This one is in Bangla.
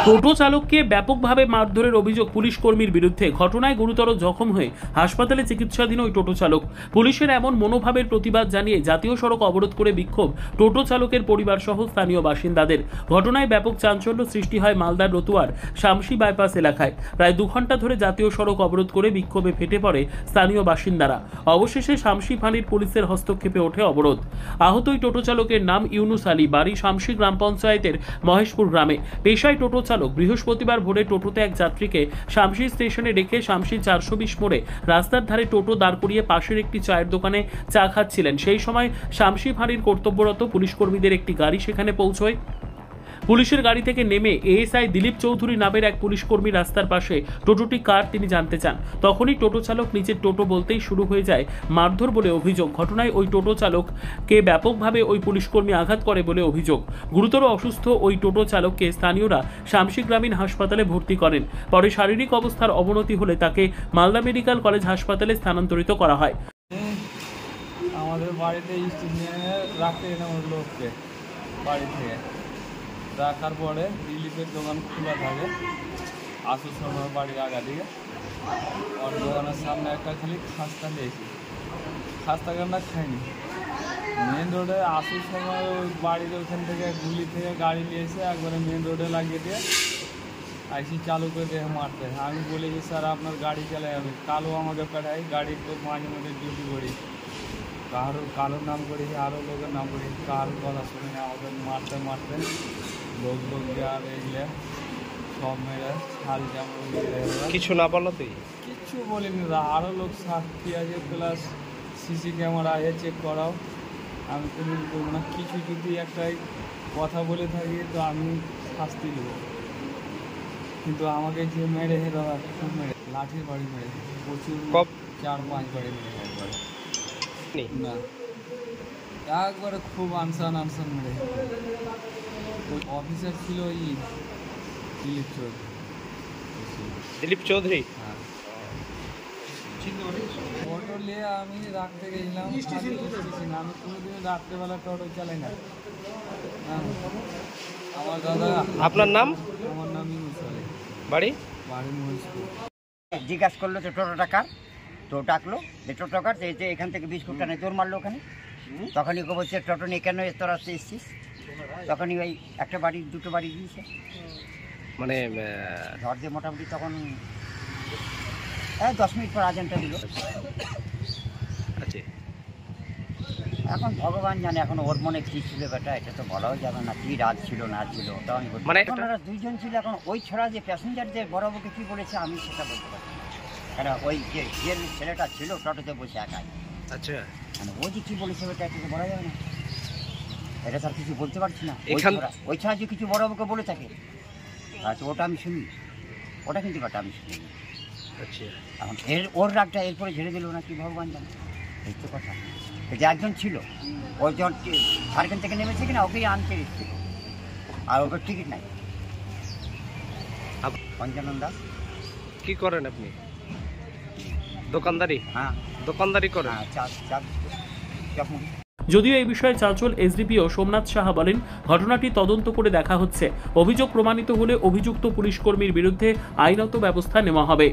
টোটো চালককে ব্যাপকভাবে মারধরের অভিযোগ পুলিশ কর্মীর বিরুদ্ধে। ঘটনায় গুরুতর জখম হয়ে হাসপাতালে চিকিৎসাধীন ওই টোটো চালক। পুলিশের এমন মনোভাবের প্রতিবাদ জানিয়ে জাতীয় সড়ক অবরোধ করে বিক্ষোভ টোটো চালকের পরিবার সহ স্থানীয় বাসিন্দাদের। ঘটনায় ব্যাপক চাঞ্চল্য সৃষ্টি হয় মালদার রতুয়ার শামসি বাইপাস এলাকায়। প্রায় 2 ঘন্টা ধরে জাতীয় সড়ক অবরোধ করে বিক্ষোভে ফেটে পড়ে স্থানীয় বাসিন্দারা। অবশেষে শামসি ফাঁড়ির পুলিশের হস্তক্ষেপে ওঠে অবরোধ। আহত ওই টোটো চালকের নাম ইউনুস আলী, বাড়ি শামসি গ্রাম পঞ্চায়েতের মহেশপুর গ্রামে। পেশায় টোটো চালক। বৃহস্পতিবার ভোরে টোটোতে এক যাত্রীকে শামসি স্টেশনে রেখে শামসি 420 মোড়ে রাস্তার ধারে টোটো দাঁড় করিয়ে পাশের একটি চায়ের দোকানে চা খাচ্ছিলেন। সেই সময় শামসি ফাঁড়ির কর্তব্যরত পুলিশ কর্মীদের একটি গাড়ি সেখানে পৌঁছয়। পুলিশের গাড়ি থেকে নেমে এএসআই দিলীপ চৌধুরী নামের এক পুলিশ কর্মী রাস্তার পাশে টোটোটি কার তিনি জানতে চান। তখনই টোটো চালক নিজের টোটো বলতেই শুরু হয়ে যায় মারধর বলে অভিযোগ। ঘটনায় ওই টোটো চালককে ব্যাপকভাবে ওই পুলিশ কর্মী আঘাত করে বলে অভিযোগ। গুরুতর অসুস্থ ওই টোটো চালককে স্থানীয়রা শামসি গ্রামীণ হাসপাতালে ভর্তি করেন। পরে শারীরিক অবস্থার অবনতি হলে তাকে মালদা মেডিকেল কলেজ হাসপাতালে স্থানান্তরিত করা হয়। আমাদের বাড়িতে স্টেশনে রাখতে এলাম লোককে বাড়ি থেকে রাখার পরে দিলীপের দোকান খোলা থাকে। আসার সময় বাড়ির আগা দিকে ওর দোকানের সামনে একটা খালি খাস্তা দিয়েছি, খাস্তা কান্না খাইনি। মেন রোডে আসার সময় ওই বাড়ির ওখান থেকে গুলি থেকে গাড়ি নিয়ে এসে একবারে মেন রোডে লাগিয়ে দিয়ে আইসি চালু করে দিয়ে মারতে। আমি বলি যে স্যার আপনার গাড়ি চালাই আমি কালো আমাকে পাঠাই, গাড়ি তো মাঝে মাঝে ডিউটি করি, কারোর নাম করেছি আরও লোকের নাম করেছি, কারোর কথা শুনে আমাদের মারতে মারতে লোক আর এগুলো সব মেরে ছাল জামা কিছু না বললো তুই কিচ্ছু বলিনি। আরও লোক সাক্ষী আছে, প্লাস সিসি ক্যামেরা আছে, চেক করাও। আমি তো বলবো না, কিছু যদি একটাই কথা বলে থাকি তো আমি শাস্তি দেব। কিন্তু আমাকে যে মেরে দাদা খুব মেরে লাঠির বাড়ি মেরেছে, প্রচুর 4-5 বাড়ি মেরে একবারে না একবারে খুব আনসান মেরে। ওই অফিসার ছিল দিলীপ চৌধুরী। হ্যাঁ, অটো নিয়ে আমি রাখতে গেছিলাম স্টেশন। আমি কোনোদিন রাত্রেবেলা টোটো চালাই না। আমার দাদা। আপনার নাম? আমার নাম ইউনুস আলী, বাড়ি মহেশপুর। জিজ্ঞাসা করলো যে টোটোটা কার, তো ডাকলো যে টোটো কার, যে এখান থেকে বিস্কুট টানে দৌড় মারলো ওখানে। তখনই ওকে বলছে টোটো নিয়ে কেন তোর আসতে এসছিস। তখনই ওই একটা বাড়ি দুটো বাড়ি দিয়েছে, মানে ঝড় দিয়ে মোটামুটি তখন 10 মিনিট পর আজানটা দিল। এখন ভগবান জানে এখন ওর মনে কী ছিল বেটা, এটা তো বলাও যাবে না কি রাত ছিল না ছিল। তখন মানে ওরা 2 জন ছিল। এখন ওই ছড়া যে প্যাসেঞ্জারদের বড়বাবুকে কী বলেছে আমি সেটা বলতে পারছি না, কারণ ওই যে ছেলেটা ছিল টোটোতে বসে একাই। আচ্ছা, মানে ও যে কী বলেছে বেটা এটা তো বলা যাবে না, এটা তার কিছু বলতে পারছি না। ওই ছাড়া যে কিছু বড়বাবুকে বলে থাকে তো ওটা আমি শুনি, ওটা কিন্তু বেটা আমি শুনি। আচ্ছা, এখন ওর রাগটা এরপরে ঝেড়ে দিল না কি ভগবান জানে। এই তো কথা, যে একজন ছিল ওই যখন ঝাড়খণ্ড থেকে নেমেছে কিনা ওকেই আনতে এসেছিল, আর ওকে টিকিট নাই। পঞ্চানন দাস। কি করেন আপনি? দোকানদারি? হ্যাঁ, দোকানদারি করেন। হ্যাঁ, চা। যদিও এই বিষয়ে চাঁচল এসডিপিও সোমনাথ সাহা বলেন, ঘটনাটি তদন্ত করে দেখা হচ্ছে। অভিযোগ প্রমাণিত হলে অভিযুক্ত পুলিশ কর্মীর বিরুদ্ধে আইনত ব্যবস্থা নেওয়া হবে।